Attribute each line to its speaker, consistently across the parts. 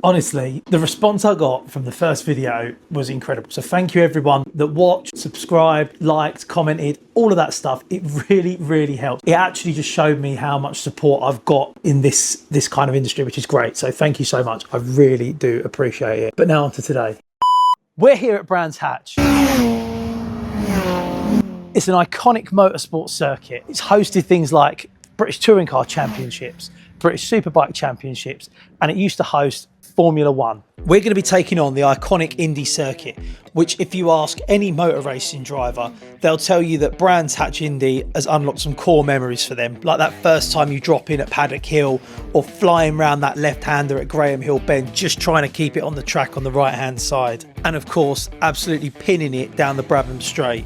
Speaker 1: Honestly, the response I got from the first video was incredible. So thank you everyone that watched, subscribed, liked, commented, all of that stuff. It really, really helped. It actually just showed me how much support I've got in this kind of industry, which is great. So thank you so much. I really do appreciate it. But now on to today. We're here at Brands Hatch. It's an iconic motorsport circuit. It's hosted things like British Touring Car Championships, British Superbike Championships, and it used to host Formula One. We're going to be taking on the iconic Indy circuit, which if you ask any motor racing driver, they'll tell you that Brands Hatch Indy has unlocked some core memories for them, like that first time you drop in at Paddock Hill or flying round that left-hander at Graham Hill Bend, just trying to keep it on the track on the right-hand side. And of course, absolutely pinning it down the Brabham Straight.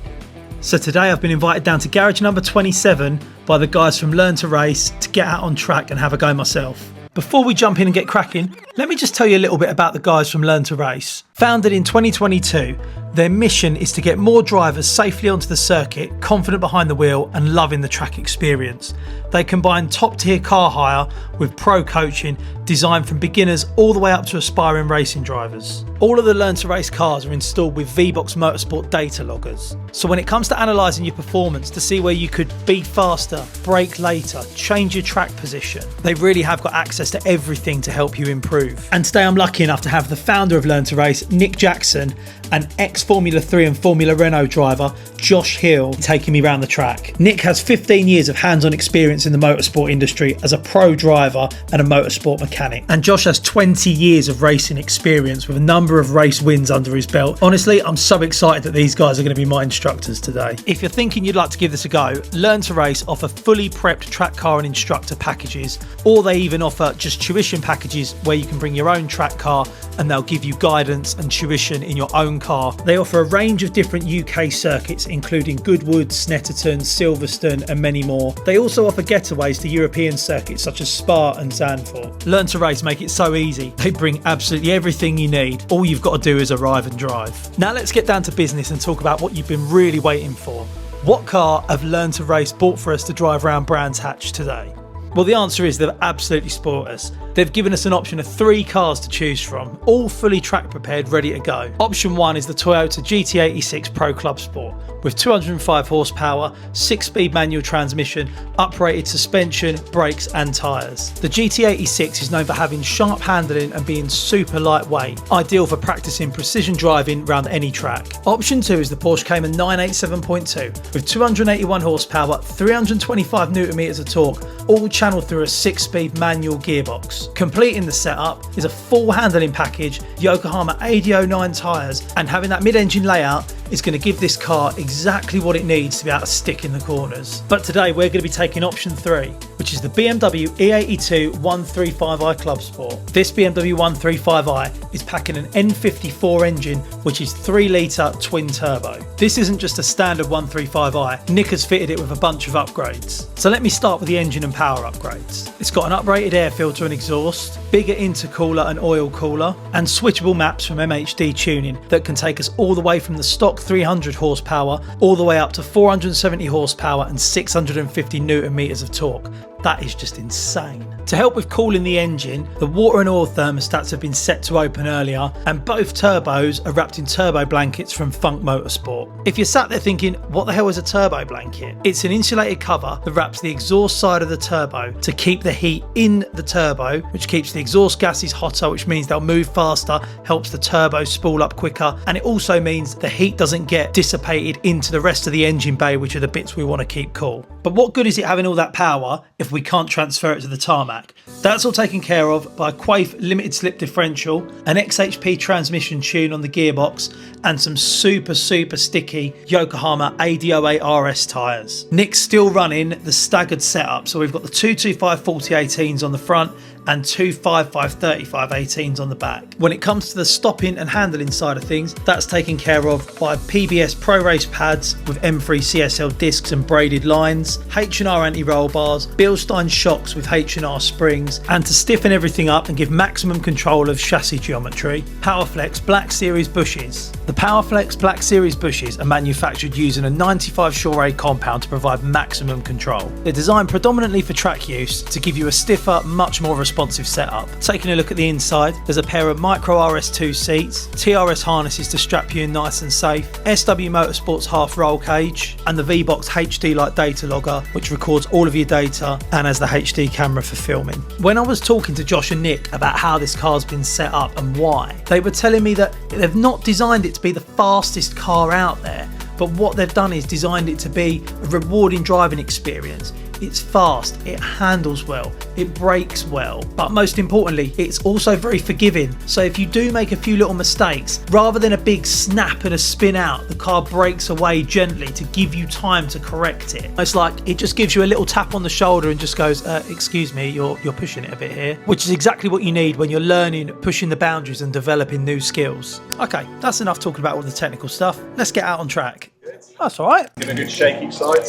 Speaker 1: So today I've been invited down to garage number 27 by the guys from Learn to Race to get out on track and have a go myself. Before we jump in and get cracking, let me just tell you a little bit about the guys from Learn to Race. Founded in 2022, their mission is to get more drivers safely onto the circuit, confident behind the wheel and loving the track experience. They combine top-tier car hire with pro coaching designed from beginners all the way up to aspiring racing drivers. All of the Learn to Race cars are installed with VBox Motorsport data loggers. So when it comes to analysing your performance to see where you could be faster, brake later, change your track position, they really have got access to everything to help you improve. And today I'm lucky enough to have the founder of Learn to Race, Nick Jackson, and ex-Formula 3 and Formula Renault driver, Josh Hill, taking me around the track. Nick has 15 years of hands-on experience in the motorsport industry as a pro driver and a motorsport mechanic. And Josh has 20 years of racing experience with a number of race wins under his belt. Honestly, I'm so excited that these guys are going to be my instructors today. If you're thinking you'd like to give this a go, Learn to Race offer fully prepped track car and instructor packages, or they even offer just tuition packages where you can bring your own track car and they'll give you guidance and tuition in your own car. They offer a range of different UK circuits, including Goodwood, Snetterton, Silverstone, and many more. They also offer getaways to European circuits such as Spa and Zandvoort. Learn to Race make it so easy. They bring absolutely everything you need. All you've got to do is arrive and drive. Now let's get down to business and talk about what you've been really waiting for. What car have Learn to Race bought for us to drive around Brands Hatch today? Well, the answer is they've absolutely spoiled us. They've given us an option of 3 cars to choose from, all fully track prepared, ready to go. Option 1 is the Toyota GT86 Pro Club Sport with 205 horsepower, 6-speed manual transmission, uprated suspension, brakes and tyres. The GT86 is known for having sharp handling and being super lightweight, ideal for practicing precision driving around any track. Option 2 is the Porsche Cayman 987.2 with 281 horsepower, 325 Nm of torque, all channeled through a 6-speed manual gearbox. Completing the setup is a full handling package, Yokohama AD09 tyres, and having that mid-engine layout is going to give this car exactly what it needs to be able to stick in the corners. But today we're going to be taking option 3, which is the BMW E82 135i Club Sport. This BMW 135i is packing an N54 engine, which is 3-litre twin turbo. This isn't just a standard 135i, Nick has fitted it with a bunch of upgrades. So let me start with the engine and power upgrades. It's got an uprated air filter and exhaust, bigger intercooler and oil cooler, and switchable maps from MHD Tuning that can take us all the way from the stock 300 horsepower all the way up to 470 horsepower and 650 Newton meters of torque. That is just insane. To help with cooling the engine, the water and oil thermostats have been set to open earlier, and both turbos are wrapped in turbo blankets from Funk Motorsport. If you're sat there thinking, what the hell is a turbo blanket? It's an insulated cover that wraps the exhaust side of the turbo to keep the heat in the turbo, which keeps the exhaust gases hotter, which means they'll move faster, helps the turbo spool up quicker, and it also means the heat doesn't get dissipated into the rest of the engine bay, which are the bits we want to keep cool. But what good is it having all that power if we can't transfer it to the tarmac? That's all taken care of by a Quaife limited slip differential, an XHP transmission tune on the gearbox, and some super sticky Yokohama AD08 RS tyres. Nick's still running the staggered setup, so we've got the 225 4018s on the front and 255 3518s on the back. When it comes to the stopping and handling side of things, that's taken care of by PBS Pro Race pads with M3 CSL discs and braided lines, H&R anti-roll bars, Bilstein shocks with H&R springs, and to stiffen everything up and give maximum control of chassis geometry, Powerflex Black Series bushes. The Powerflex Black Series bushes are manufactured using a 95 Shore compound to provide maximum control. They're designed predominantly for track use to give you a stiffer, much more responsive responsive setup. Taking a look at the inside, there's a pair of micro RS2 seats, TRS harnesses to strap you in nice and safe, SW Motorsports half roll cage, and the VBox HD Lite data logger, which records all of your data and has the HD camera for filming. When I was talking to Josh and Nick about how this car's been set up and why, they were telling me that they've not designed it to be the fastest car out there, but what they've done is designed it to be a rewarding driving experience. It's fast, it handles well, it brakes well, but most importantly, it's also very forgiving. So if you do make a few little mistakes, rather than a big snap and a spin out, the car brakes away gently to give you time to correct it. It's like it just gives you a little tap on the shoulder and just goes, excuse me, you're pushing it a bit here, which is exactly what you need when you're learning, pushing the boundaries and developing new skills. Okay, that's enough talking about all the technical stuff. Let's get out on track. That's all right.
Speaker 2: Give a good shake each side.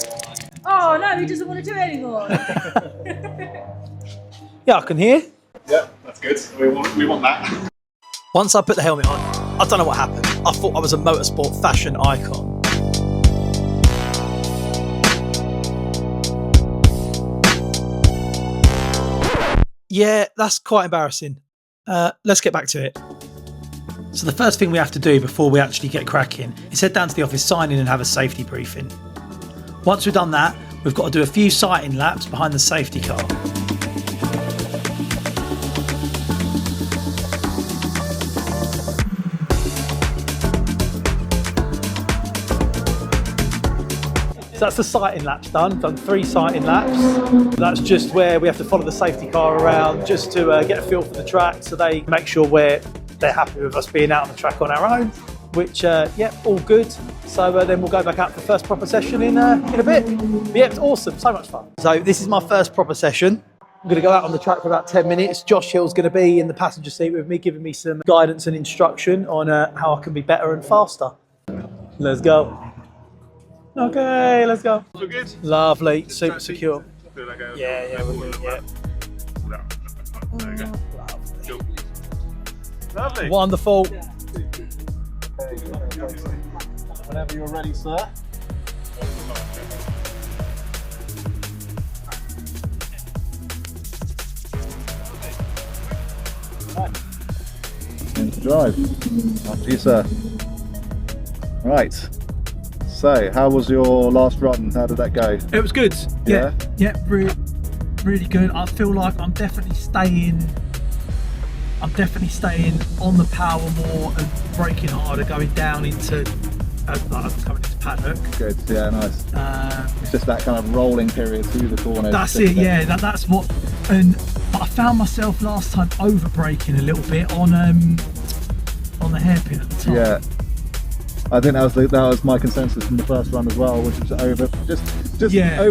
Speaker 3: Oh no, he doesn't want to do it anymore.
Speaker 1: Yeah, I can hear.
Speaker 2: Yeah, that's good. We want that.
Speaker 1: Once I put the helmet on, I don't know what happened. I thought I was a motorsport fashion icon. Yeah, that's quite embarrassing. Let's get back to it. So the first thing we have to do before we actually get cracking is head down to the office, sign in and have a safety briefing. Once we've done that, we've got to do a few sighting laps behind the safety car. So that's the sighting laps done 3 sighting laps. That's just where we have to follow the safety car around just to get a feel for the track, so they make sure they're happy with us being out on the track on our own, which, yeah, all good. So then we'll go back out for the first proper session in a bit. But yeah, it's awesome, so much fun. So this is my first proper session. I'm going to go out on the track for about 10 minutes. Josh Hill's going to be in the passenger seat with me, giving me some guidance and instruction on how I can be better and faster. Let's go. Okay, let's go.
Speaker 2: We're good.
Speaker 1: Lovely, super secure.
Speaker 2: Feel like
Speaker 1: Yeah, we're good, yeah.
Speaker 2: There we go. Cool. Lovely.
Speaker 1: Wonderful.
Speaker 2: Whenever you're ready, sir.
Speaker 4: Into drive. After you, sir. Right. So, how was your last run? How did that go?
Speaker 1: It was good.
Speaker 4: Yeah?
Speaker 1: Yeah, really good. I feel like I'm definitely staying on the power more and braking harder, going down into coming into paddock.
Speaker 4: Good, yeah, nice. It's just that kind of rolling period through the corners.
Speaker 1: That's it, yeah. That's what. But I found myself last time over braking a little bit on the hairpin at the top.
Speaker 4: Yeah. I think that was my consensus from the first run as well, which was over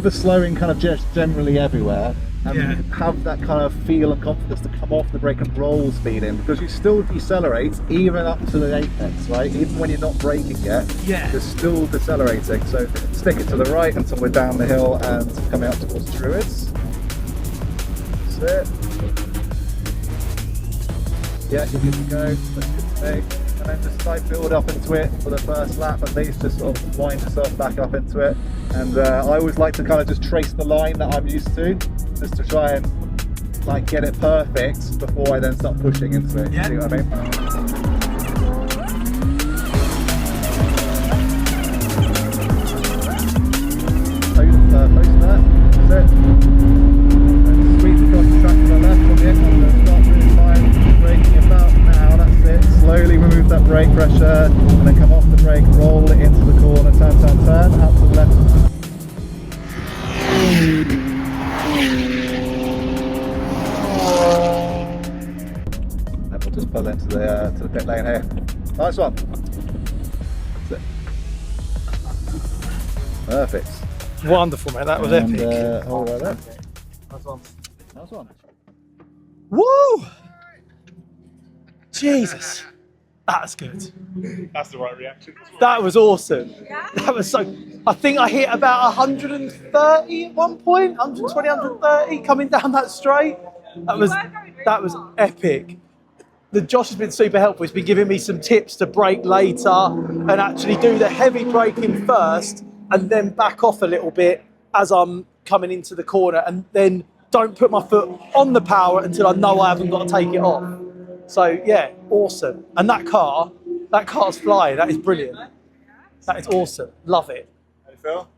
Speaker 4: slowing kind of just generally everywhere, and have that kind of feel and confidence to come off the brake and roll speed in, because you still decelerate even up to the apex, right? Even when you're not braking yet, you're still decelerating. So stick it to the right until we're down the hill and coming up towards Druids. That's it. Yeah, you're good to go. That's good to me. And then just like build up into it for the first lap at least, just sort of wind yourself back up into it. And I always like to kind of just trace the line that I'm used to, just to try and like get it perfect before I then start pushing into it. See what I mean? Post that, that's it. And sweep across the track to the left on the end, start really fine, braking about now, that's it. Slowly remove that brake pressure and then come off the brake, roll it into the corner, turn, out to the left. And we'll just pull into the pit lane here. Nice one. That's it. Perfect.
Speaker 1: Wonderful, man. That was epic.
Speaker 4: Hold right there. Nice one.
Speaker 1: Woo! Jesus. That's good.
Speaker 2: That's the right reaction.
Speaker 1: That was awesome. That was so. I think I hit about 130 at one point, 120, 130 coming down that straight. That was epic. Josh has been super helpful. He's been giving me some tips to brake later and actually do the heavy braking first and then back off a little bit as I'm coming into the corner, and then don't put my foot on the power until I know I haven't got to take it off. So yeah, awesome. And that car's flying. That is brilliant. That is awesome. Love it.
Speaker 2: How do you feel?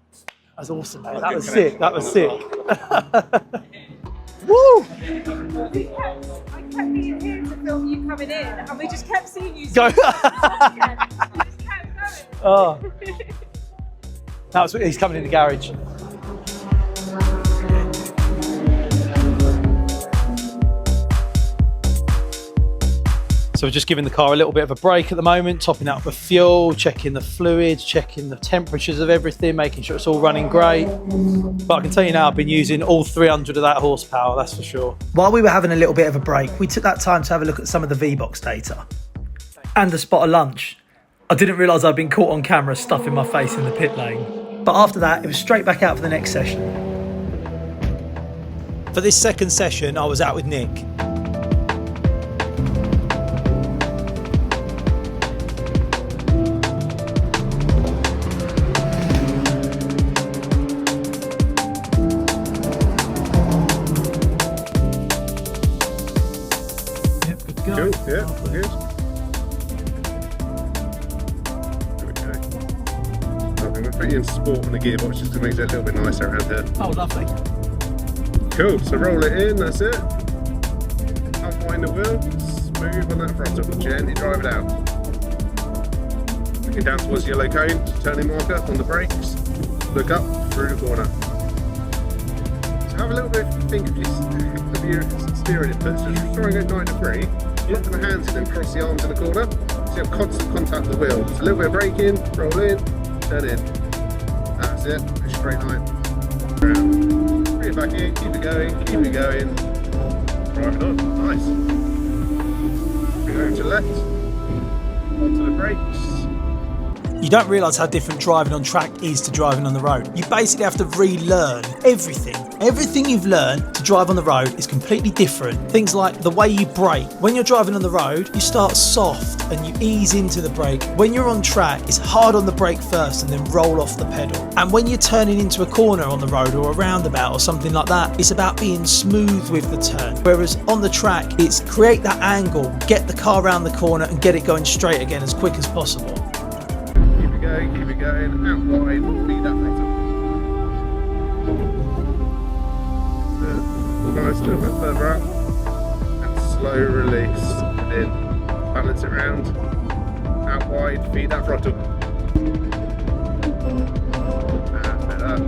Speaker 1: That's awesome, mate. That was sick. That was sick. Woo!
Speaker 3: I kept being here to film you coming in, and we just kept seeing you.
Speaker 1: Go.
Speaker 3: We just kept going.
Speaker 1: Oh. He's coming in the garage. So we're just giving the car a little bit of a break at the moment, topping up the fuel, checking the fluids, checking the temperatures of everything, making sure it's all running great. But I can tell you now, I've been using all 300 of that horsepower, that's for sure. While we were having a little bit of a break, we took that time to have a look at some of the V-Box data and a spot of lunch. I didn't realise I'd been caught on camera stuffing my face in the pit lane. But after that, it was straight back out for the next session. For this second session, I was out with Nick.
Speaker 2: Cool, yeah, good. We're putting in sport on the gearbox just to make it a little bit nicer around here.
Speaker 1: Oh, lovely.
Speaker 2: Cool, so roll it in, that's it. Unwind the wheel, smooth on that throttle, gently drive it out. Looking down towards the yellow cone, turning marker on the brakes, look up through the corner. So have a little bit of think of your steering inputs, just try and go 9 to 3. Put the hands in and cross the arms in the corner, so you have constant contact with the wheel. Just a little bit of brake in, roll in, turn in. That's it, a straight line. Round. Bring it back in, keep it going, drive it on, nice. Bring it over to the left, onto the brakes.
Speaker 1: You don't realise how different driving on track is to driving on the road. You basically have to relearn everything. Everything you've learned to drive on the road is completely different. Things like the way you brake. When you're driving on the road, you start soft and you ease into the brake. When you're on track, it's hard on the brake first and then roll off the pedal. And when you're turning into a corner on the road or a roundabout or something like that, it's about being smooth with the turn. Whereas on the track, it's create that angle, get the car around the corner and get it going straight again as quick as possible.
Speaker 2: Keep it going, out wide, feed that throttle. Nice, a little bit further out. And slow release. And in, balance it round. Out wide, feed that throttle. And let that.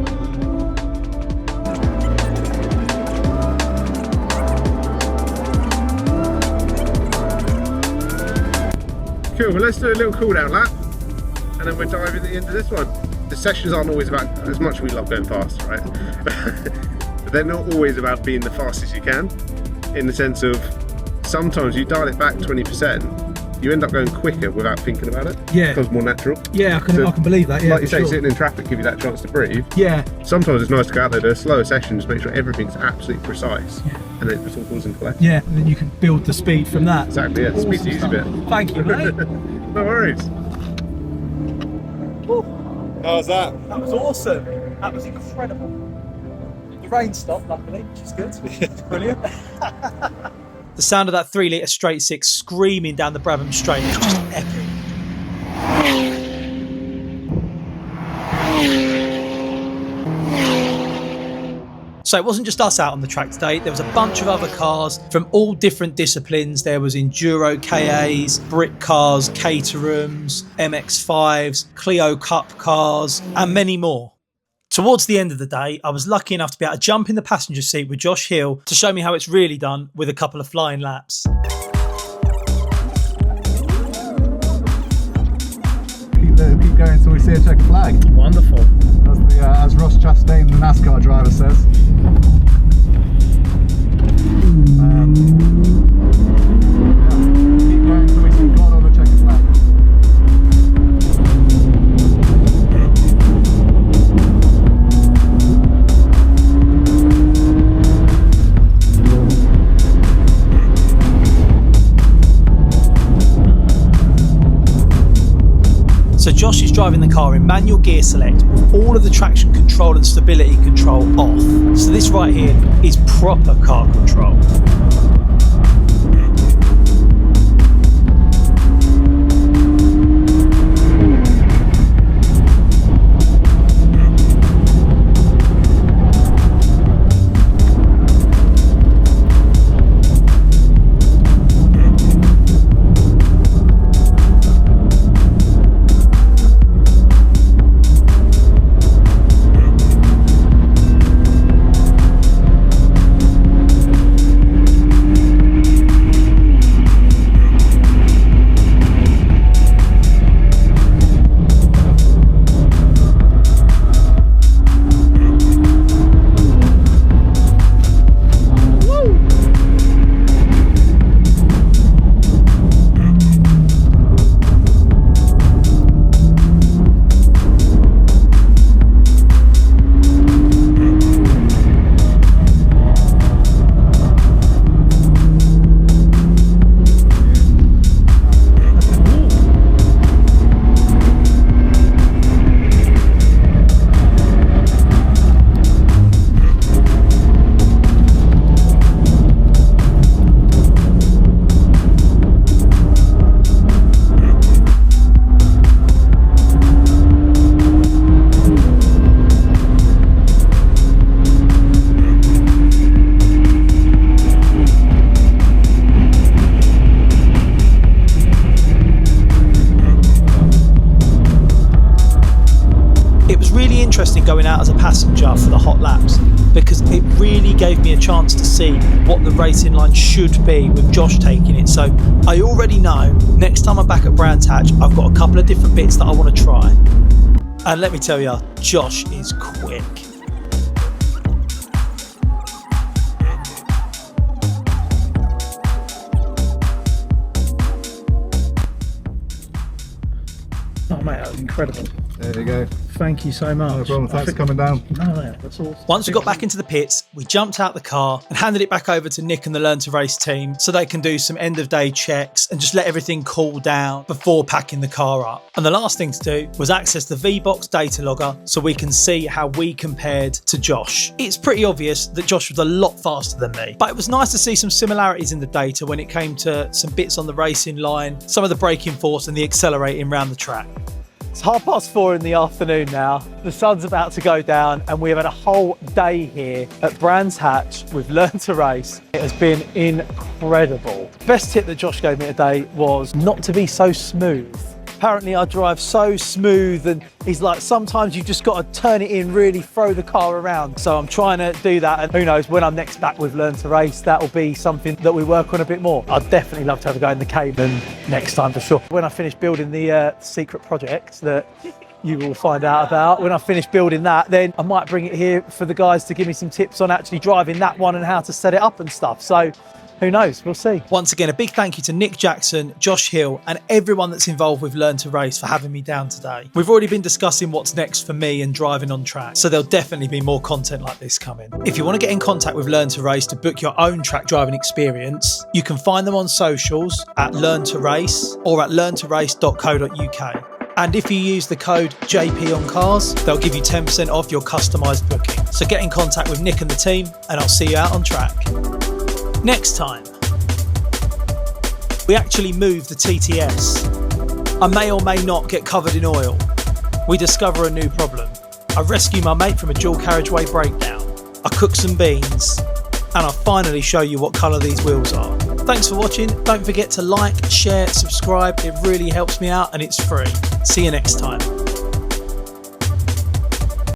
Speaker 2: Cool, well let's do a little cool down lap. And then we're diving at the end of this one. The sessions aren't always about, as much as we love going fast, right? But they're not always about being the fastest you can, in the sense of sometimes you dial it back 20%, you end up going quicker without thinking about it.
Speaker 1: Yeah.
Speaker 2: It becomes more natural.
Speaker 1: Yeah, I can believe that. Yeah,
Speaker 2: like you say, sitting in traffic give you that chance to breathe.
Speaker 1: Yeah.
Speaker 2: Sometimes it's nice to go out there, do a slower session, just make sure everything's absolutely precise. Yeah. And then it just all falls into place.
Speaker 1: Yeah, and then you can build the speed from that.
Speaker 2: Exactly, yeah. The speed's the easy bit.
Speaker 1: Thank you, mate.
Speaker 2: No worries. How's that?
Speaker 1: That was awesome. That was incredible. The rain stopped, luckily, which is good. Brilliant. The sound of that 3 litre straight six screaming down the Brabham straight is just epic. So it wasn't just us out on the track today, there was a bunch of other cars from all different disciplines. There was Enduro KAs, Brit cars, Caterhams, MX-5s, Clio Cup cars, and many more. Towards the end of the day, I was lucky enough to be able to jump in the passenger seat with Josh Hill to show me how it's really done with a couple of flying laps.
Speaker 4: Keep going until we see a checkered flag.
Speaker 1: Wonderful.
Speaker 4: As Ross Chastain, the NASCAR driver, says. Keep going until we see God on the checkered flag.
Speaker 1: So Josh is driving the car in manual gear select with all of the traction control and stability control off. So this right here is proper car control. Interesting going out as a passenger for the hot laps because it really gave me a chance to see what the racing line should be with Josh taking it. So I already know next time I'm back at Brands Hatch, I've got a couple of different bits that I want to try. And let me tell you, Josh is quick. Oh mate, that was incredible.
Speaker 4: There you go.
Speaker 1: Thank you so much.
Speaker 4: No problem. Thanks for coming down.
Speaker 1: No, that's awesome. Once we got back into the pits, we jumped out the car and handed it back over to Nick and the Learn to Race team so they can do some end of day checks and just let everything cool down before packing the car up. And the last thing to do was access the VBox data logger so we can see how we compared to Josh. It's pretty obvious that Josh was a lot faster than me, but it was nice to see some similarities in the data when it came to some bits on the racing line, some of the braking force and the accelerating around the track. It's 4:30 in the afternoon now. The sun's about to go down and we have had a whole day here at Brands Hatch with Learn to Race. It has been incredible. The best tip that Josh gave me today was not to be so smooth. Apparently I drive so smooth and he's like, sometimes you've just got to turn it in, really throw the car around. So I'm trying to do that, and who knows, when I'm next back with Learn to Race, that will be something that we work on a bit more. I'd definitely love to have a go in the Cayman next time for sure. When I finish building the secret project that you will find out about, when I finish building that, then I might bring it here for the guys to give me some tips on actually driving that one and how to set it up and stuff. So who knows, we'll see. Once again, a big thank you to Nick Jackson, Josh Hill and everyone that's involved with Learn to Race for having me down today. We've already been discussing what's next for me and driving on track, so there'll definitely be more content like this coming. If you want to get in contact with Learn to Race to book your own track driving experience, you can find them on socials at Learn to Race or at learntorace.co.uk. And if you use the code JP on cars, they'll give you 10% off your customised booking. So get in contact with Nick and the team and I'll see you out on track. Next time, we actually move the TTS. I may or may not get covered in oil. We discover a new problem. I rescue my mate from a dual carriageway breakdown. I cook some beans. And I finally show you what colour these wheels are. Thanks for watching. Don't forget to like, share, subscribe. It really helps me out and it's free. See you next time.